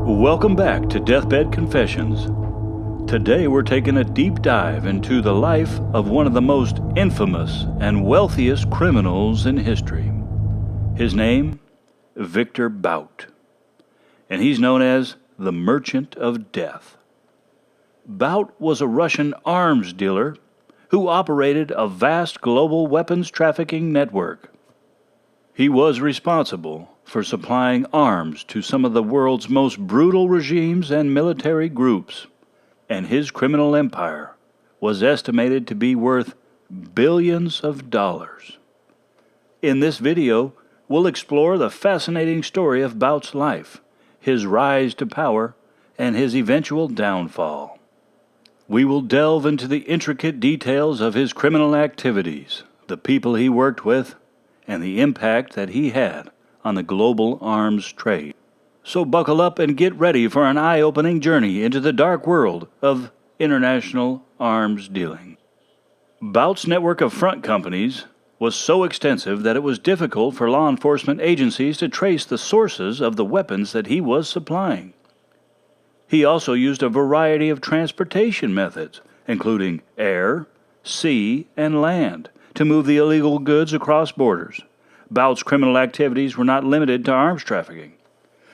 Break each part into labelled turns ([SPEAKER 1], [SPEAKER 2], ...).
[SPEAKER 1] Welcome back to Deathbed Confessions. Today we're taking a deep dive into the life of one of the most infamous and wealthiest criminals in history. His name, Viktor Bout, and he's known as the Merchant of Death. Bout was a Russian arms dealer who operated a vast global weapons trafficking network. He was responsible for supplying arms to some of the world's most brutal regimes and military groups, and his criminal empire was estimated to be worth billions of dollars. In this video, we'll explore the fascinating story of Bout's life, his rise to power, and his eventual downfall. We will delve into the intricate details of his criminal activities, the people he worked with, and the impact that he had on the global arms trade. So buckle up and get ready for an eye-opening journey into the dark world of international arms dealing. Bout's network of front companies was so extensive that it was difficult for law enforcement agencies to trace the sources of the weapons that he was supplying. He also used a variety of transportation methods, including air, sea, and land, to move the illegal goods across borders. Bout's criminal activities were not limited to arms trafficking.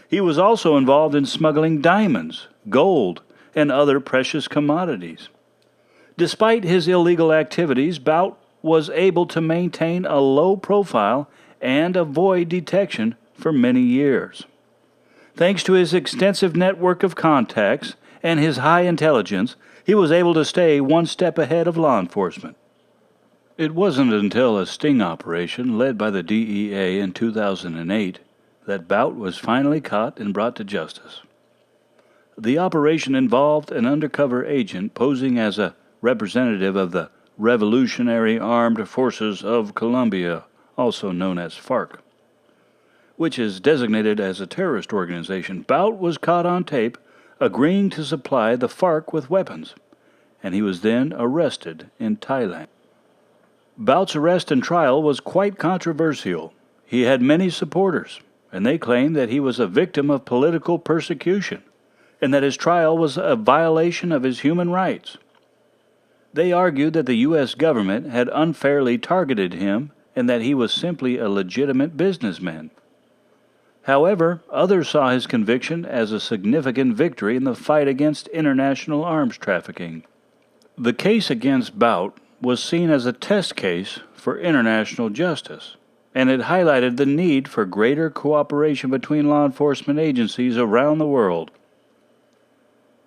[SPEAKER 1] He was also involved in smuggling diamonds, gold, and other precious commodities. Despite his illegal activities, Bout was able to maintain a low profile and avoid detection for many years. Thanks to his extensive network of contacts and his high intelligence, he was able to stay one step ahead of law enforcement. It wasn't until a sting operation led by the DEA in 2008 that Bout was finally caught and brought to justice. The operation involved an undercover agent posing as a representative of the Revolutionary Armed Forces of Colombia, also known as FARC, which is designated as a terrorist organization. Bout was caught on tape agreeing to supply the FARC with weapons, and he was then arrested in Thailand. Bout's arrest and trial was quite controversial. He had many supporters, and they claimed that he was a victim of political persecution, and that his trial was a violation of his human rights. They argued that the U.S. government had unfairly targeted him and that he was simply a legitimate businessman. However, others saw his conviction as a significant victory in the fight against international arms trafficking. The case against Bout was seen as a test case for international justice, and it highlighted the need for greater cooperation between law enforcement agencies around the world.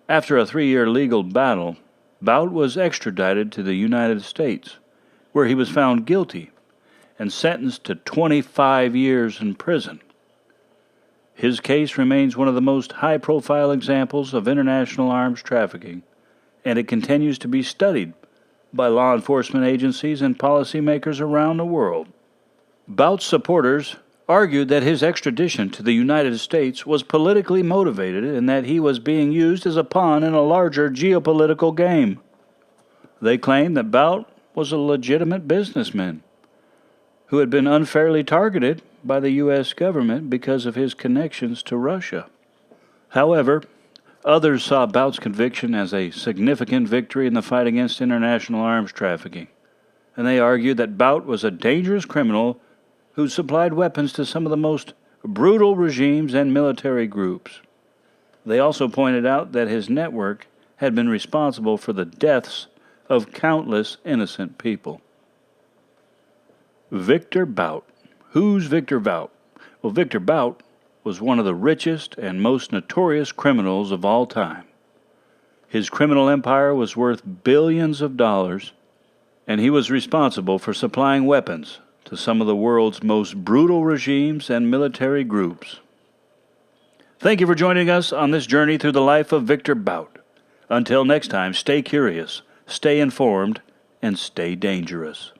[SPEAKER 1] After a 3-year legal battle, Bout was extradited to the United States, where he was found guilty and sentenced to 25 years in prison. His case remains one of the most high-profile examples of international arms trafficking, and it continues to be studied by law enforcement agencies and policymakers around the world. Bout's supporters argued that his extradition to the United States was politically motivated and that he was being used as a pawn in a larger geopolitical game. They claimed that Bout was a legitimate businessman who had been unfairly targeted by the U.S. government because of his connections to Russia. However, others saw Bout's conviction as a significant victory in the fight against international arms trafficking, and they argued that Bout was a dangerous criminal who supplied weapons to some of the most brutal regimes and military groups. They also pointed out that his network had been responsible for the deaths of countless innocent people. Viktor Bout. Who's Viktor Bout? Well, Viktor Bout was one of the richest and most notorious criminals of all time. His criminal empire was worth billions of dollars, and he was responsible for supplying weapons to some of the world's most brutal regimes and military groups. Thank you for joining us on this journey through the life of Viktor Bout. Until next time, stay curious, stay informed, and stay dangerous.